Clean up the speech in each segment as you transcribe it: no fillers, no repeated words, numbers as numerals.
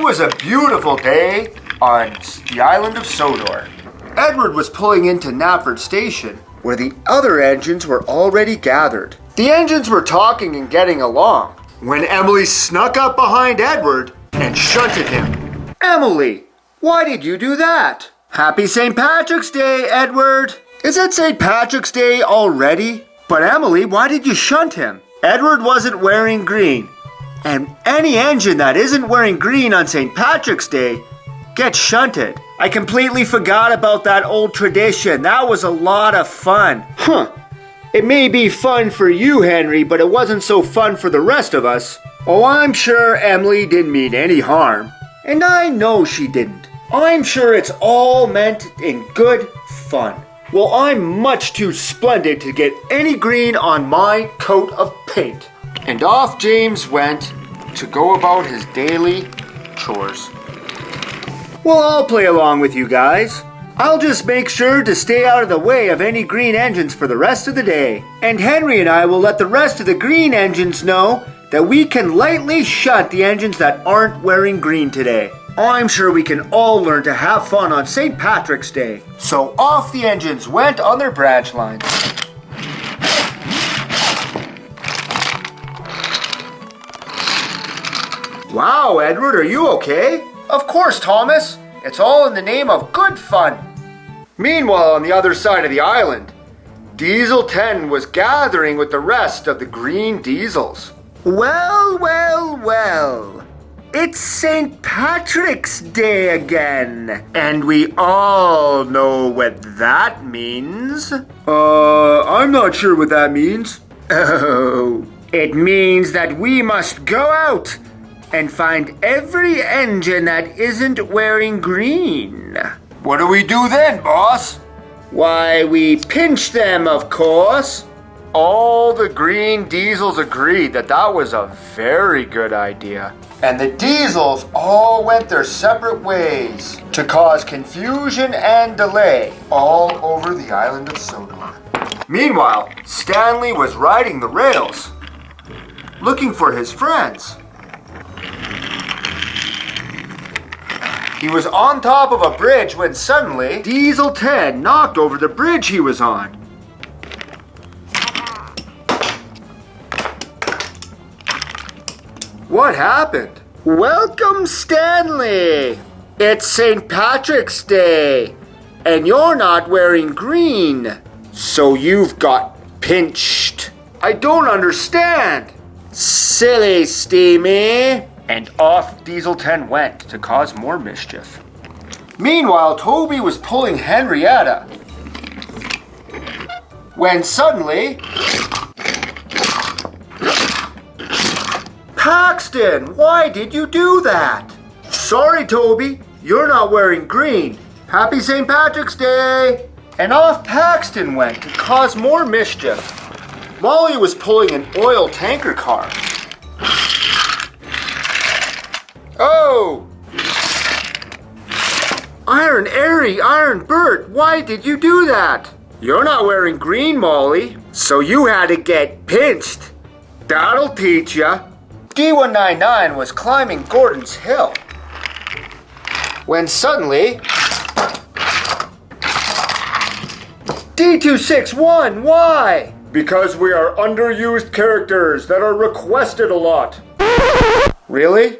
was a beautiful day on the island of Sodor. Edward was pulling into Knapford Station, where the other engines were already gathered. The engines were talking and getting along, when Emily snuck up behind Edward and shunted him. Emily, why did you do that? Happy St. Patrick's Day, Edward. Is it St. Patrick's Day already? But Emily, why did you shunt him? Edward wasn't wearing green. And any engine that isn't wearing green on St. Patrick's Day gets shunted. I completely forgot about that old tradition. That was a lot of fun. It may be fun for you, Henry, but it wasn't so fun for the rest of us. Oh, I'm sure Emily didn't mean any harm. And I know she didn't. I'm sure it's all meant in good fun. Well, I'm much too splendid to get any green on my coat of paint. And off James went to go about his daily chores. Well, I'll play along with you guys. I'll just make sure to stay out of the way of any green engines for the rest of the day. And Henry and I will let the rest of the green engines know that we can lightly shunt the engines that aren't wearing green today. I'm sure we can all learn to have fun on St. Patrick's Day. So off the engines went on their branch lines. Wow, Edward, are you okay? Of course, Thomas. It's all in the name of good fun. Meanwhile, on the other side of the island, Diesel 10 was gathering with the rest of the green diesels. Well, well, well. It's St. Patrick's Day again. And we all know what that means. I'm not sure what that means. Oh, it means that we must go out and find every engine that isn't wearing green. What do we do then, boss? Why, we pinch them, of course. All the green diesels agreed that that was a very good idea. And the diesels all went their separate ways to cause confusion and delay all over the island of Sodor. Meanwhile, Stanley was riding the rails, looking for his friends. He was on top of a bridge when suddenly Diesel 10 knocked over the bridge he was on. What happened? Welcome, Stanley! It's St. Patrick's Day, and you're not wearing green, so you've got pinched. I don't understand. Silly Steamy. And off Diesel 10 went to cause more mischief. Meanwhile, Toby was pulling Henrietta, when suddenly Paxton, why did you do that? Sorry, Toby, you're not wearing green. Happy St. Patrick's Day! And off Paxton went to cause more mischief. Molly was pulling an oil tanker car. Oh! Iron Airy, Iron Bert, why did you do that? You're not wearing green, Molly, so you had to get pinched. That'll teach ya. D199 was climbing Gordon's Hill, when suddenly D261, why? Because we are underused characters that are requested a lot. Really?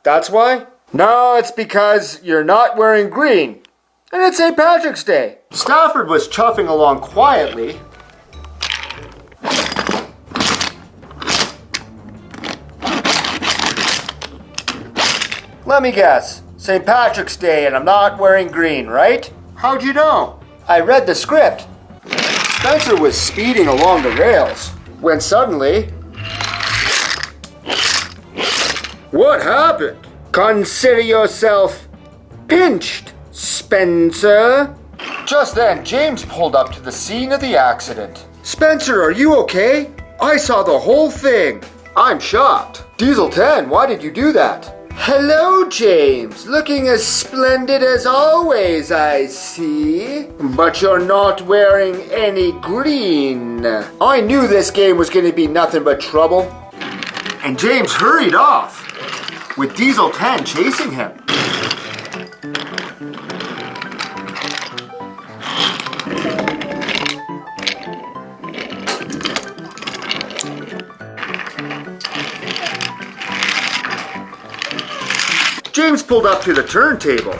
That's why? No, it's because you're not wearing green. And it's St. Patrick's Day. Stafford was chuffing along quietly. Let me guess. St. Patrick's Day and I'm not wearing green, right? How'd you know? I read the script. Spencer was speeding along the rails when suddenly... What happened? Consider yourself pinched, Spencer. Just then, James pulled up to the scene of the accident. Spencer, are you okay? I saw the whole thing. I'm shocked. Diesel 10, why did you do that? Hello, James. Looking as splendid as always, I see. But you're not wearing any green. I knew this game was going to be nothing but trouble. And James hurried off. with Diesel 10 chasing him. James pulled up to the turntable,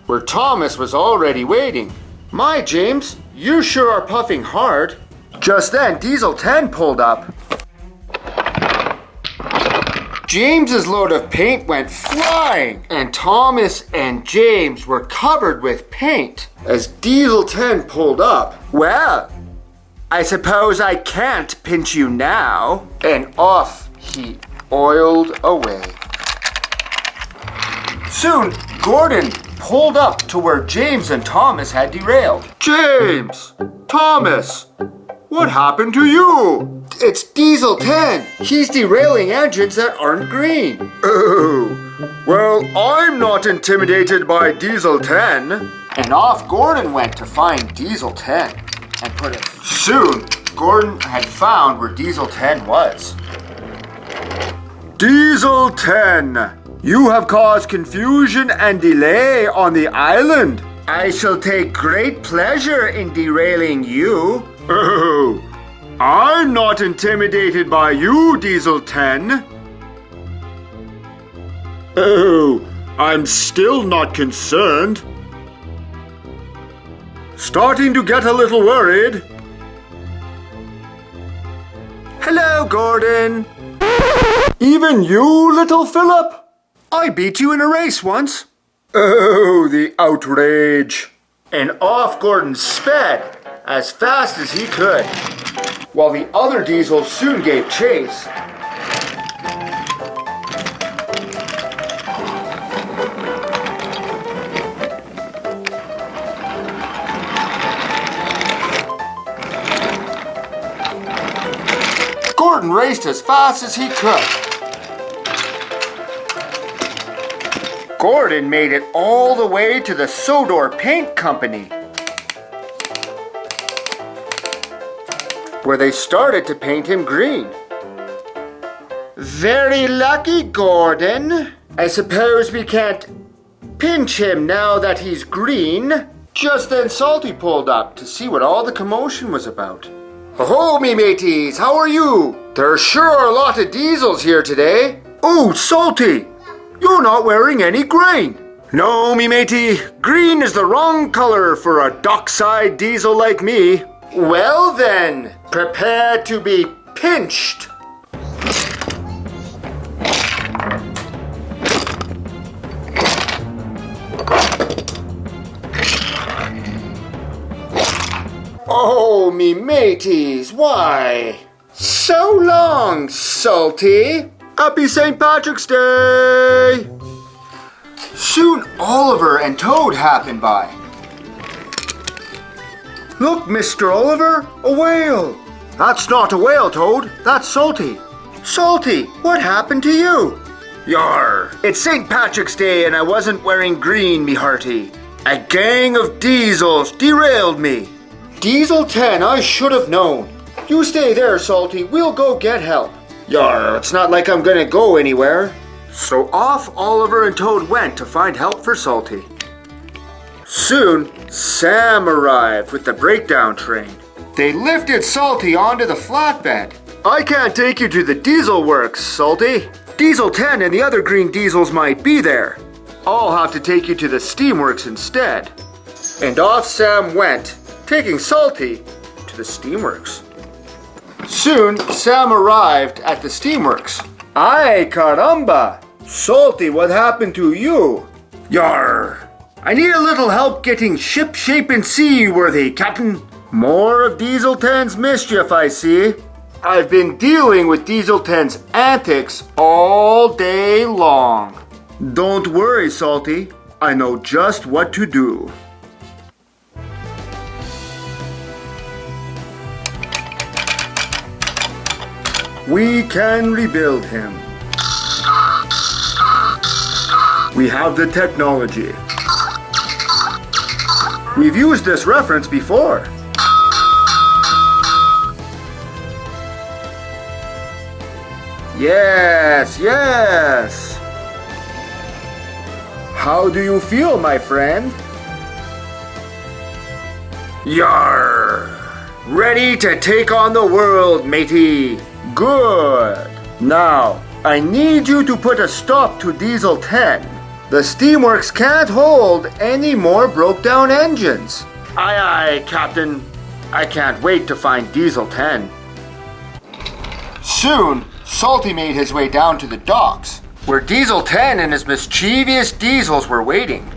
where Thomas was already waiting. My, James, you sure are puffing hard. Just then, Diesel 10 pulled up. James's load of paint went flying, and Thomas and James were covered with paint. As Diesel 10 pulled up, well, I suppose I can't pinch you now. And off he oiled away. Soon, Gordon pulled up to where James and Thomas had derailed. James! Thomas! What happened to you? It's Diesel 10. He's derailing engines that aren't green. Oh, well, I'm not intimidated by Diesel 10. And off Gordon went to find Diesel 10 and put it. Soon, Gordon had found where Diesel 10 was. Diesel 10! You have caused confusion and delay on the island. I shall take great pleasure in derailing you. Oh, I'm not intimidated by you, Diesel 10. Oh, I'm still not concerned. Starting to get a little worried. Hello, Gordon. Even you, little Philip? I beat you in a race once. Oh, the outrage. And off Gordon sped as fast as he could, while the other diesels soon gave chase. Gordon raced as fast as he could. Gordon made it all the way to the Sodor Paint Company, where they started to paint him green. Very lucky, Gordon. I suppose we can't pinch him now that he's green. Just then Salty pulled up to see what all the commotion was about. Ho-ho, me mateys, how are you? There sure are a lot of diesels here today. Oh, Salty! You're not wearing any green. No, me matey, green is the wrong color for a dockside diesel like me. Well then, prepare to be pinched. Oh, me mateys, why? So long, Salty. Happy St. Patrick's Day! Soon Oliver and Toad happened by. Look, Mr. Oliver, a whale! That's not a whale, Toad, that's Salty. Salty, what happened to you? Yar, it's St. Patrick's Day and I wasn't wearing green, me hearty. A gang of diesels derailed me. Diesel 10, I should have known. You stay there, Salty, we'll go get help. Yar, it's not like I'm gonna go anywhere. So off Oliver and Toad went to find help for Salty. Soon, Sam arrived with the breakdown train. They lifted Salty onto the flatbed. I can't take you to the diesel works, Salty. Diesel 10 and the other green diesels might be there. I'll have to take you to the steamworks instead. And off Sam went, taking Salty to the steamworks. Soon, Sam arrived at the steamworks. Ay, caramba! Salty, what happened to you? Yar! I need a little help getting ship-shape and seaworthy, Captain. More of Diesel 10's mischief, I see. I've been dealing with Diesel 10's antics all day long. Don't worry, Salty. I know just what to do. We can rebuild him. We have the technology. We've used this reference before. Yes, yes. How do you feel, my friend? You're ready to take on the world, matey. Good. Now, I need you to put a stop to Diesel 10. The steamworks can't hold any more broke-down engines. Aye, aye, Captain. I can't wait to find Diesel 10. Soon, Salty made his way down to the docks, where Diesel 10 and his mischievous diesels were waiting.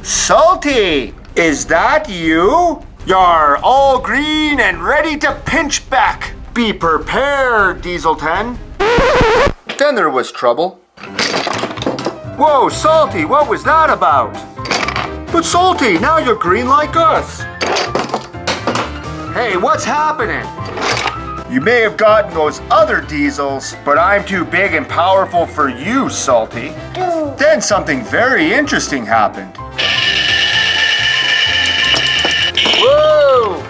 Salty, is that you? You're all green and ready to pinch back. Be prepared, Diesel 10. Then there was trouble. Whoa, Salty, what was that about? But Salty, now you're green like us. Hey, what's happening? You may have gotten those other diesels, but I'm too big and powerful for you, Salty. Then something very interesting happened. Whoa!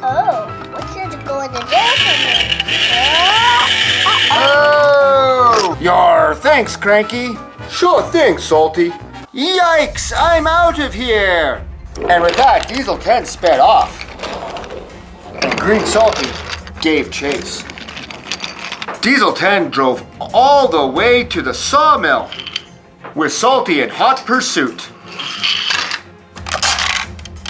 Oh, what's it going to do for me? Oh! Yar, thanks, Cranky. Sure thing, Salty. Yikes, I'm out of here! And with that, Diesel 10 sped off. And Green Salty gave chase. Diesel 10 drove all the way to the sawmill, with Salty in hot pursuit.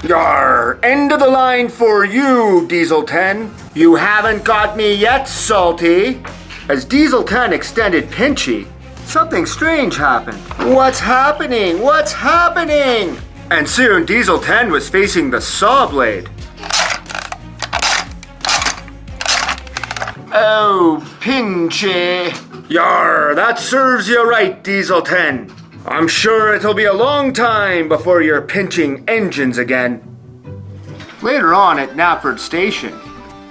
Yar, end of the line for you, Diesel 10. You haven't got me yet, Salty. As Diesel 10 extended Pinchy, something strange happened. What's happening? What's happening? And soon Diesel 10 was facing the saw blade. Oh, Pinchy. Yar, that serves you right, Diesel 10. I'm sure it'll be a long time before you're pinching engines again. Later on at Knapford Station.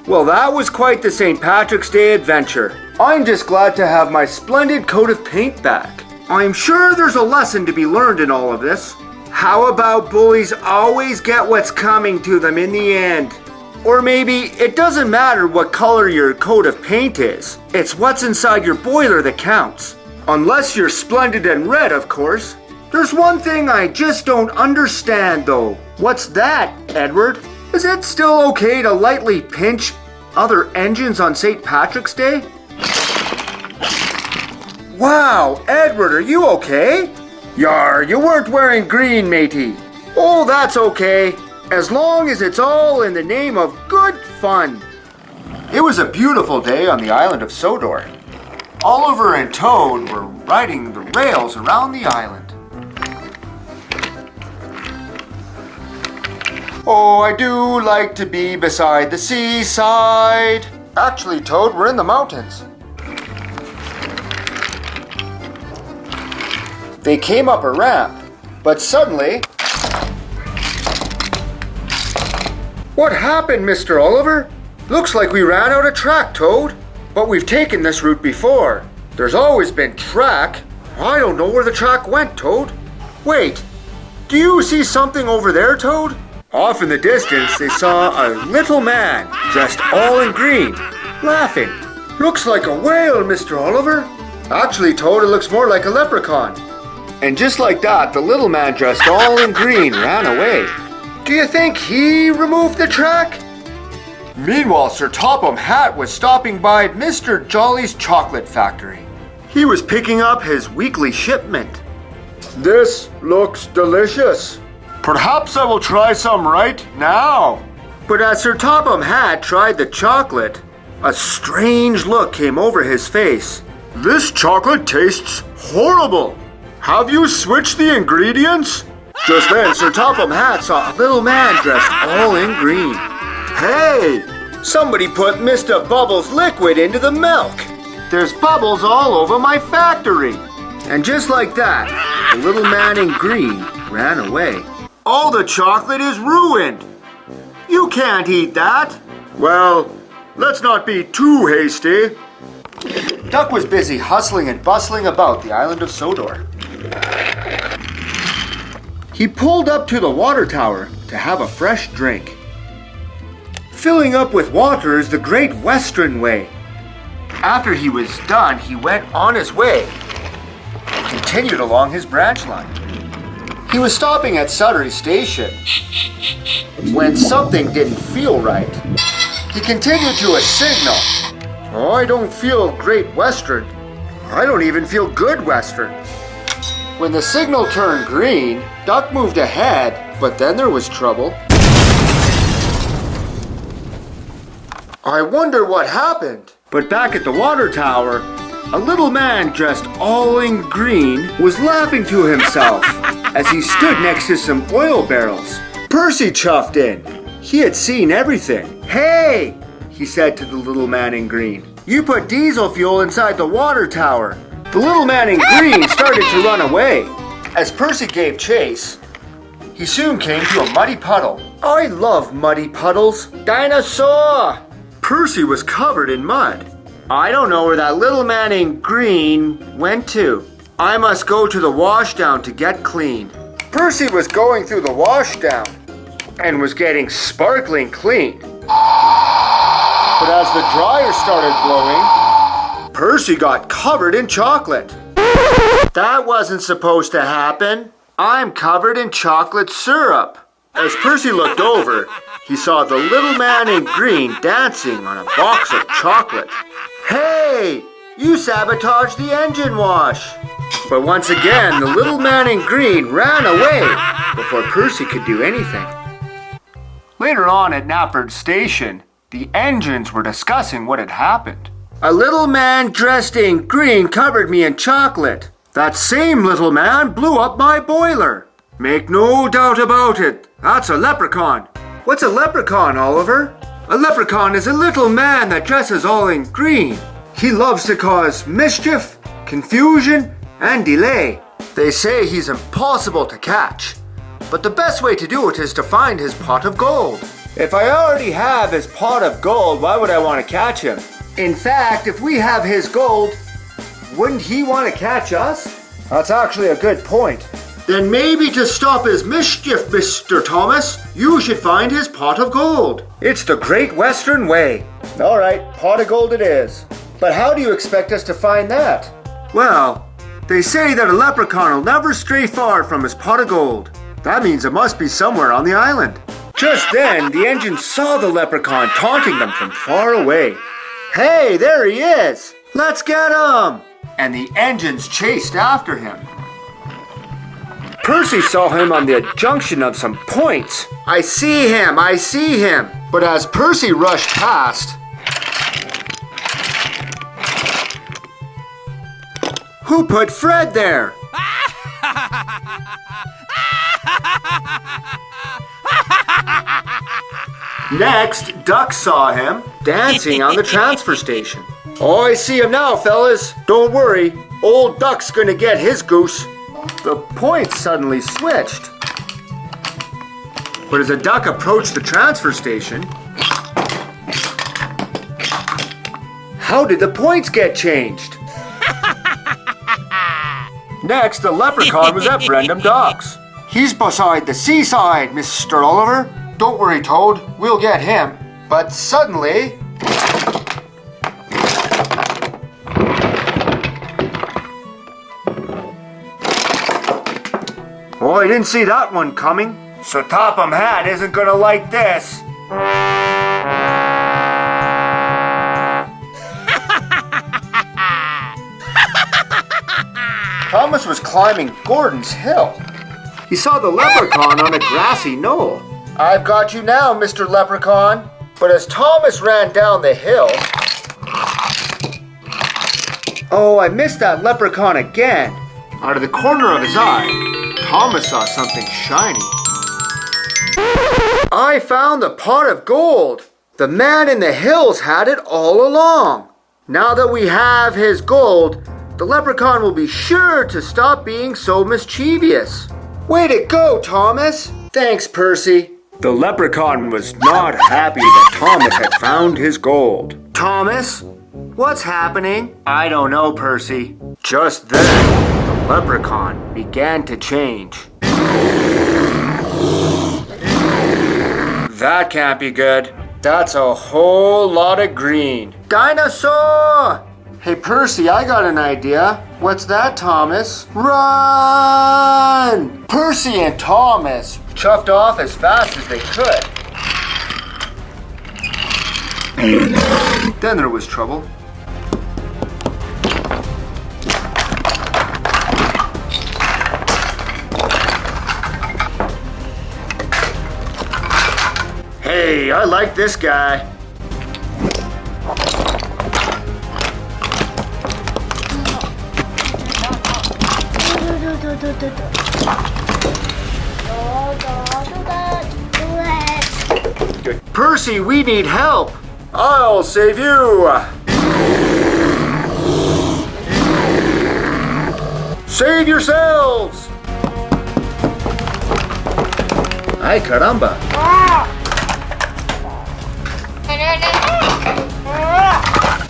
Well, that was quite the St. Patrick's Day adventure. I'm just glad to have my splendid coat of paint back. I'm sure there's a lesson to be learned in all of this. How about bullies always get what's coming to them in the end? Or maybe it doesn't matter what color your coat of paint is. It's what's inside your boiler that counts. Unless you're splendid and red, of course. There's one thing I just don't understand, though. What's that, Edward? Is it still okay to lightly pinch other engines on St. Patrick's Day? Wow, Edward, are you okay? Yar, you weren't wearing green, matey. Oh, that's okay. As long as it's all in the name of good fun. It was a beautiful day on the island of Sodor. Oliver and Toad were riding the rails around the island. Oh, I do like to be beside the seaside. Actually, Toad, we're in the mountains. They came up a ramp, but suddenly... What happened, Mr. Oliver? Looks like we ran out of track, Toad. But we've taken this route before. There's always been track. I don't know where the track went, Toad. Wait, do you see something over there, Toad? Off in the distance, they saw a little man, dressed all in green, laughing. Looks like a whale, Mr. Oliver. Actually, Toad, it looks more like a leprechaun. And just like that, the little man dressed all in green ran away. Do you think he removed the track? Meanwhile, Sir Topham Hatt was stopping by Mr. Jolly's chocolate factory. He was picking up his weekly shipment. This looks delicious. Perhaps I will try some right now. But as Sir Topham Hatt tried the chocolate, a strange look came over his face. This chocolate tastes horrible. Have you switched the ingredients? Just then, Sir Topham Hatt saw a little man dressed all in green. Hey! Somebody put Mr. Bubbles liquid into the milk. There's bubbles all over my factory. And just like that, the little man in green ran away. All the chocolate is ruined. You can't eat that. Well, let's not be too hasty. Duck was busy hustling and bustling about the island of Sodor. He pulled up to the water tower to have a fresh drink. Filling up with water is the Great Western way. After he was done, he went on his way and continued along his branch line. He was stopping at Sodor Station when something didn't feel right. He continued to a signal. Oh, I don't feel Great Western. I don't even feel Good Western. When the signal turned green, Duck moved ahead, but then there was trouble. I wonder what happened. But back at the water tower, a little man dressed all in green was laughing to himself as he stood next to some oil barrels. Percy chuffed in. He had seen everything. Hey, he said to the little man in green. You put diesel fuel inside the water tower. The little man in green started to run away. As Percy gave chase, he soon came to a muddy puddle. I love muddy puddles. Dinosaur! Percy was covered in mud. I don't know where that little man in green went to. I must go to the washdown to get clean. Percy was going through the washdown and was getting sparkling clean. But as the dryer started blowing, Percy got covered in chocolate. That wasn't supposed to happen. I'm covered in chocolate syrup. As Percy looked over, he saw the little man in green dancing on a box of chocolate. Hey, you sabotaged the engine wash. But once again, the little man in green ran away before Percy could do anything. Later on at Knapford Station, the engines were discussing what had happened. A little man dressed in green covered me in chocolate. That same little man blew up my boiler. Make no doubt about it, that's a leprechaun. What's a leprechaun, Oliver? A leprechaun is a little man that dresses all in green. He loves to cause mischief, confusion, and delay. They say he's impossible to catch, but the best way to do it is to find his pot of gold. If I already have his pot of gold, why would I want to catch him? In fact, if we have his gold, wouldn't he want to catch us? That's actually a good point. Then maybe to stop his mischief, Mr. Thomas, you should find his pot of gold. It's the Great Western way. All right, pot of gold it is. But how do you expect us to find that? Well, they say that a leprechaun will never stray far from his pot of gold. That means it must be somewhere on the island. Just then, the engine saw the leprechaun taunting them from far away. Hey, there he is! Let's get him! And the engines chased after him. Percy saw him on the junction of some points. I see him! But as Percy rushed past, who put Fred there? Next, Duck saw him dancing on the transfer station. Oh, I see him now, fellas. Don't worry, old Duck's gonna get his goose. The points suddenly switched. But as the Duck approached the transfer station, how did the points get changed? Next, the leprechaun was at Brendam Docks. He's beside the seaside, Mr. Oliver. Don't worry, Toad, we'll get him. But suddenly, oh, I didn't see that one coming. So Topham Hatt isn't gonna like this. Thomas was climbing Gordon's Hill. He saw the leprechaun on a grassy knoll. I've got you now, Mr. Leprechaun. But as Thomas ran down the hill... Oh, I missed that leprechaun again. Out of the corner of his eye, Thomas saw something shiny. I found the pot of gold. The man in the hills had it all along. Now that we have his gold, the leprechaun will be sure to stop being so mischievous. Way to go, Thomas. Thanks, Percy. The leprechaun was not happy that Thomas had found his gold. Thomas, what's happening? I don't know, Percy. Just then, the leprechaun began to change. That can't be good. That's a whole lot of green. Dinosaur! Hey Percy, I got an idea. What's that, Thomas? Run! Percy and Thomas chuffed off as fast as they could. Then there was trouble. Hey, I like this guy. Percy, we need help. I'll save you. Save yourselves. Ay, caramba.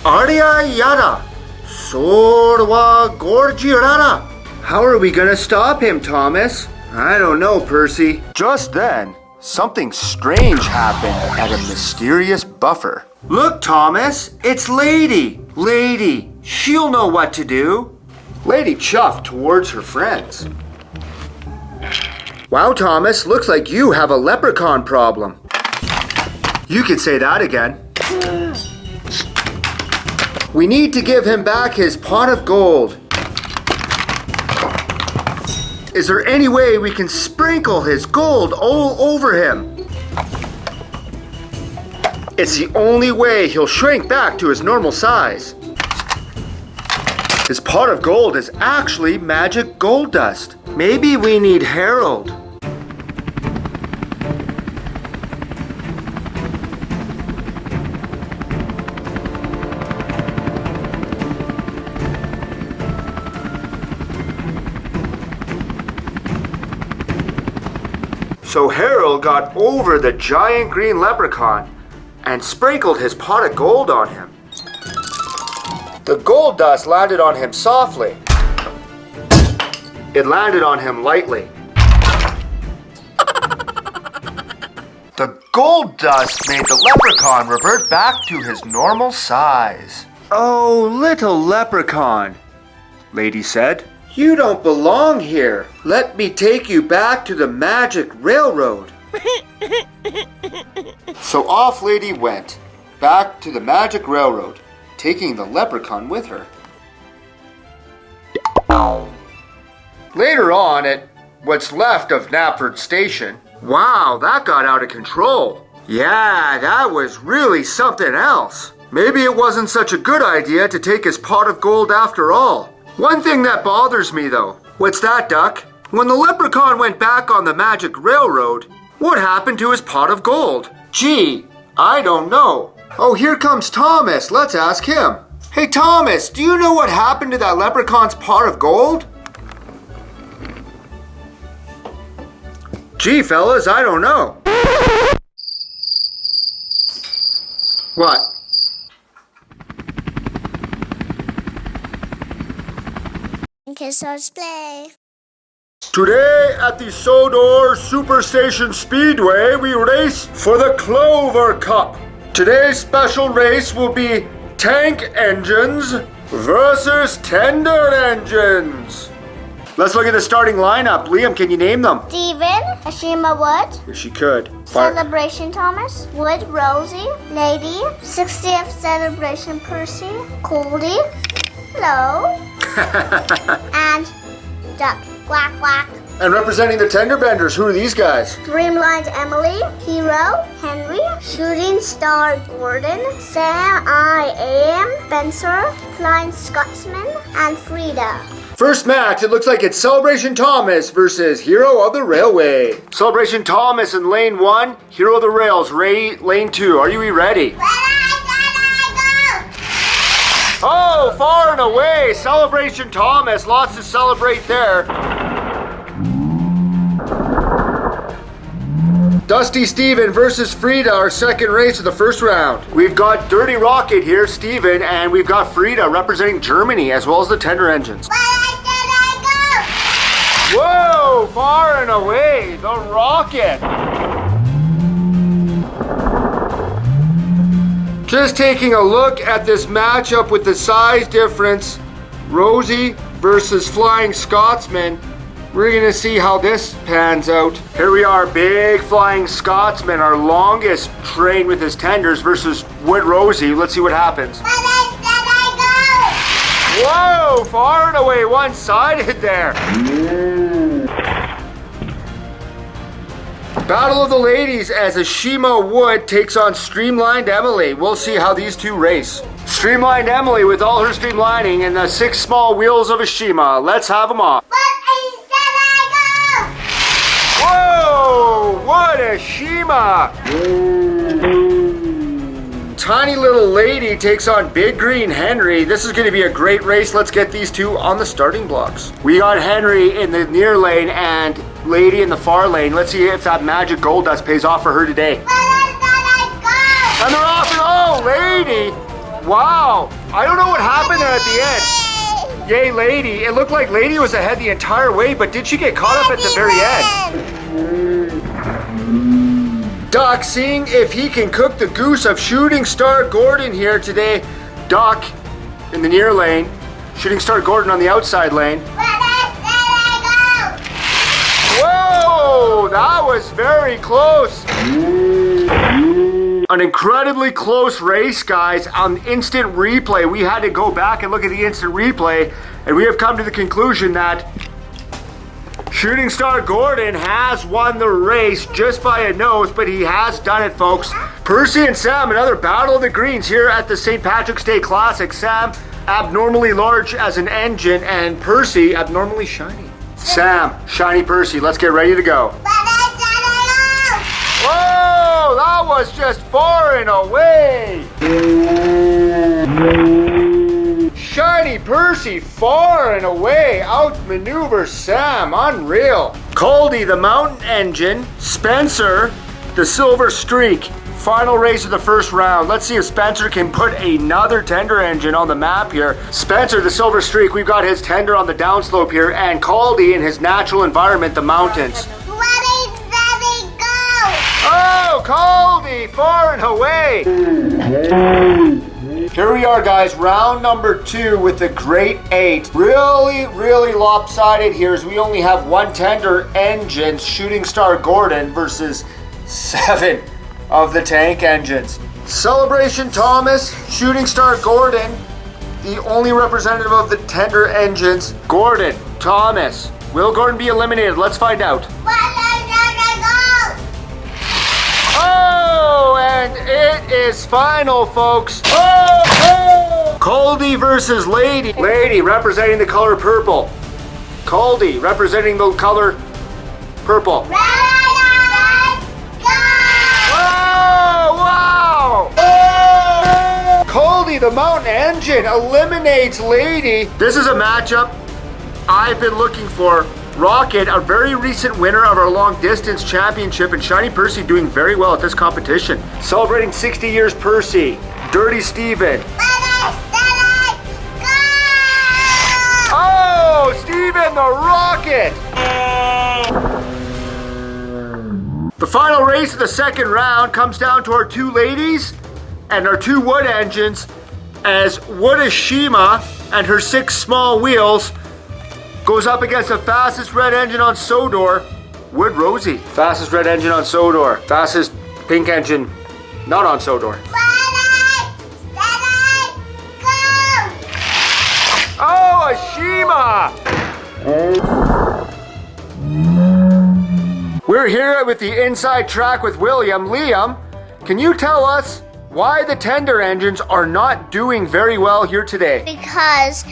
Aria yada. Sorwa gorgirara. How are we gonna stop him, Thomas? I don't know, Percy. Just then, something strange happened at a mysterious buffer. Look, Thomas, it's Lady. Lady, she'll know what to do. Lady chuffed towards her friends. Wow, Thomas, looks like you have a leprechaun problem. You can say that again. We need to give him back his pot of gold. Is there any way we can sprinkle his gold all over him? It's the only way he'll shrink back to his normal size. His pot of gold is actually magic gold dust. Maybe we need Harold. So Harold got over the giant green leprechaun and sprinkled his pot of gold on him. The gold dust landed on him softly. It landed on him lightly. The gold dust made the leprechaun revert back to his normal size. Oh, little leprechaun, Lady said. You don't belong here. Let me take you back to the magic railroad. So off Lady went, back to the magic railroad, taking the leprechaun with her. Later on at what's left of Knapford Station, wow, that got out of control. Yeah, that was really something else. Maybe it wasn't such a good idea to take his pot of gold after all. One thing that bothers me though. What's that, Duck? When the leprechaun went back on the magic railroad, what happened to his pot of gold? Gee, I don't know. Oh, here comes Thomas. Let's ask him. Hey Thomas, do you know what happened to that leprechaun's pot of gold? Gee, fellas, I don't know. What? Okay, so let's play. Today at the Sodor Super Station Speedway, we race for the Clover Cup. Today's special race will be tank engines versus tender engines. Let's look at the starting lineup. Liam, can you name them? Steven, Ashima Wood, If she could. Celebration Thomas, Wood Rosie, Lady, 60th Celebration Percy, Coldy, Hello, and Duck, Quack Quack. And representing the tender benders, who are these guys? Dreamlined Emily, Hero, Henry, Shooting Star Gordon, Sam I Am, Spencer, Flying Scotsman, and Frida. First match, it looks like it's Celebration Thomas versus Hero of the Railway. Celebration Thomas in lane 1, Hero of the Rails, lane 2. Are you ready? Oh, far and away, Celebration Thomas, lots to celebrate there. Dusty Steven versus Frida, our second race of the first round. We've got Dirty Rocket here, Steven, and we've got Frida representing Germany as well as the tender engines. Whoa, far and away, the Rocket. Just taking a look at this matchup with the size difference, Rosie versus Flying Scotsman. We're gonna see how this pans out. Here we are, big Flying Scotsman, our longest train with his tenders versus Wood Rosie. Let's see what happens. Whoa, far and away one-sided there. Battle of the Ladies as Ashima Wood takes on Streamlined Emily. We'll see how these two race. Streamlined Emily with all her streamlining and the 6 small wheels of Ashima. Let's have them off. Whoa, what Ashima! Tiny Little Lady takes on Big Green Henry. This is going to be a great race. Let's get these two on the starting blocks. We got Henry in the near lane and Lady in the far lane. Let's see if that magic gold dust pays off for her today. And they're off and oh, Lady! Wow, I don't know what happened there at the end. Yay, Lady. It looked like Lady was ahead the entire way, but did she get caught up at the very end? Doc seeing if he can cook the goose of Shooting Star Gordon here today. Doc in the near lane, Shooting Star Gordon on the outside lane. Whoa, that was very close. An incredibly close race, guys. On instant replay, we had to go back and look at the instant replay, and we have come to the conclusion that Shooting Star Gordon has won the race just by a nose, but he has done it, folks. Percy and Sam, another battle of the greens here at the St. Patrick's Day Classic. Sam, abnormally large as an engine, and Percy, abnormally shiny. Sam, shiny Percy, let's get ready to go. Whoa, that was just far and away. Shiny Percy far and away outmaneuvers Sam, unreal. Caldy the mountain engine, Spencer the silver streak. Final race of the first round. Let's see if Spencer can put another tender engine on the map here. Spencer the silver streak, we've got his tender on the downslope here, and Caldy in his natural environment, the mountains. Oh, Caldy, far and away. Here we are, guys, round number 2 with the Great 8. Really lopsided here as we only have one tender engine, Shooting Star Gordon, versus 7 of the tank engines. Celebration Thomas, Shooting Star Gordon, the only representative of the tender engines. Gordon, Thomas. Will Gordon be eliminated? Let's find out. Oh, and it is final, folks. Oh! Caldy versus Lady. Lady representing the color purple. Caldy representing the color purple. Wow! Oh! Caldy, the mountain engine, eliminates Lady. This is a matchup I've been looking for. Rocket, a very recent winner of our long distance championship, and Shiny Percy doing very well at this competition. Celebrating 60 years Percy. Dirty Steven. Oh, Steven the Rocket! The final race of the second round comes down to our 2 ladies and our 2 wood engines, as Woodashima and her 6 small wheels goes up against the fastest red engine on Sodor, Wood Rosie. Fastest red engine on Sodor. Fastest pink engine not on Sodor. Oh, Ashima! We're here with the inside track with William. Liam, can you tell us why the tender engines are not doing very well here today? Because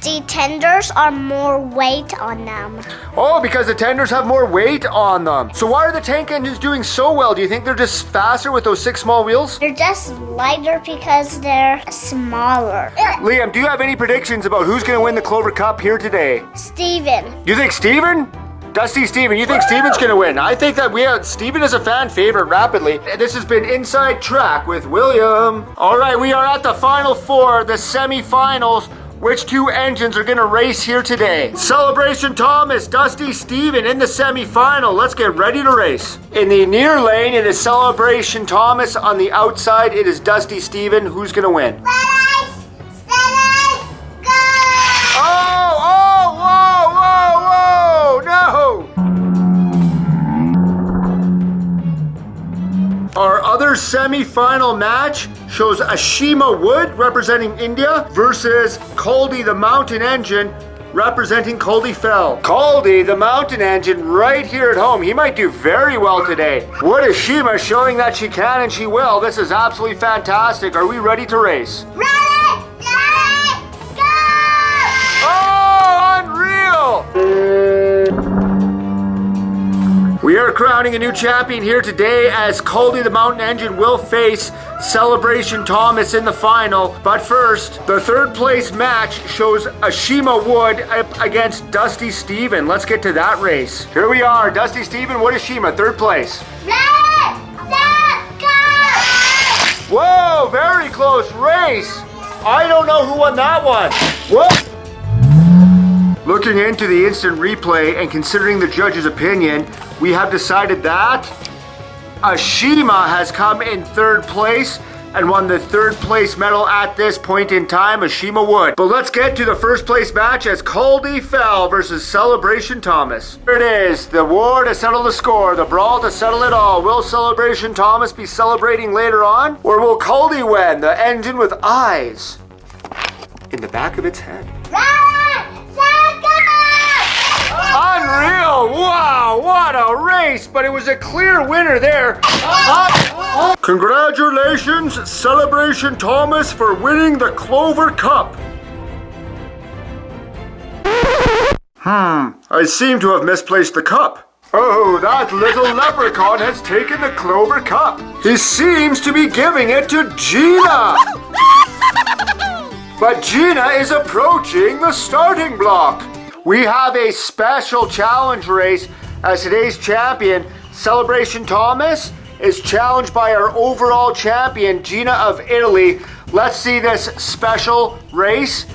the tenders are more weight on them. Oh, because the tenders have more weight on them. So why are the tank engines doing so well? Do you think they're just faster with those 6 small wheels? They're just lighter because they're smaller. Liam, do you have any predictions about who's going to win the Clover Cup here today? Steven. You think Steven? Dusty Steven, you think Steven's going to win? I think that Steven is a fan favorite rapidly. This has been Inside Track with William. All right, we are at the final 4, the semi-finals. which two engines are gonna race here today. Celebration Thomas, Dusty Steven in the semi-final. Let's get ready to race. In the near lane, it is Celebration Thomas. On the outside, it is Dusty Steven. Who's gonna win? Go! Whoa, no! Our other semi-final match shows Ashima Wood representing India versus Kaldi the Mountain Engine representing Kaldi Fell. Kaldi the Mountain Engine right here at home. He might do very well today. Wood Ashima showing that she can and she will. This is absolutely fantastic. Are we ready to race? Ready, go! Oh, unreal! We are crowning a new champion here today as Kaldi the Mountain Engine will face Celebration Thomas in the final. But first, the third place match shows Ashima Wood against Dusty Steven. Let's get to that race. Here we are, Dusty Steven, Wood Ashima, third place. Ready, set, go! Whoa, very close race. I don't know who won that one. Whoa! Looking into the instant replay and considering the judge's opinion, we have decided that Ashima has come in third place and won the third place medal at this point in time, Ashima Wood. But let's get to the first place match as Kaldi Fell versus Celebration Thomas. Here it is, the war to settle the score, the brawl to settle it all. Will Celebration Thomas be celebrating later on? Or will Kaldi win, the engine with eyes in the back of its head? Unreal! Wow, what a race! But it was a clear winner there. Congratulations, Celebration Thomas, for winning the Clover Cup. I seem to have misplaced the cup. Oh, that little leprechaun has taken the Clover Cup. He seems to be giving it to Gina. But Gina is approaching the starting block. We have a special challenge race as today's champion, Celebration Thomas, is challenged by our overall champion, Gina of Italy. Let's see this special race.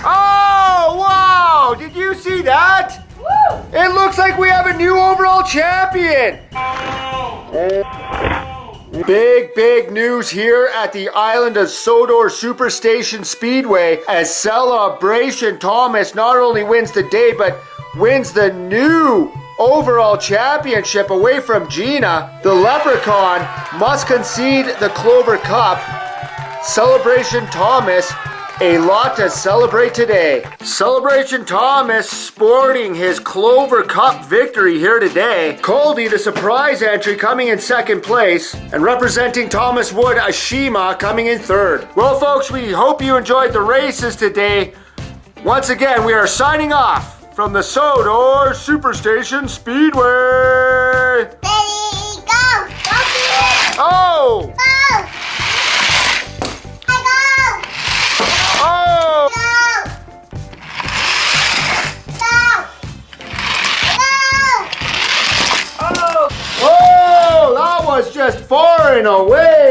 Oh, wow! Did you see that? It looks like we have a new overall champion. Big news here at the island of Sodor Super Station Speedway as Celebration Thomas not only wins the day but wins the new overall championship away from Gina. The Leprechaun must concede the Clover Cup. Celebration Thomas, a lot to celebrate today. Celebration Thomas sporting his Clover Cup victory here today. Kaldi, the surprise entry, coming in second place. And representing Thomas Wood, Ashima, coming in third. Well, folks, we hope you enjoyed the races today. Once again, we are signing off from the Sodor Super Station Speedway. Ready, go! Oh! Go! Oh! Oh! That was just far and away.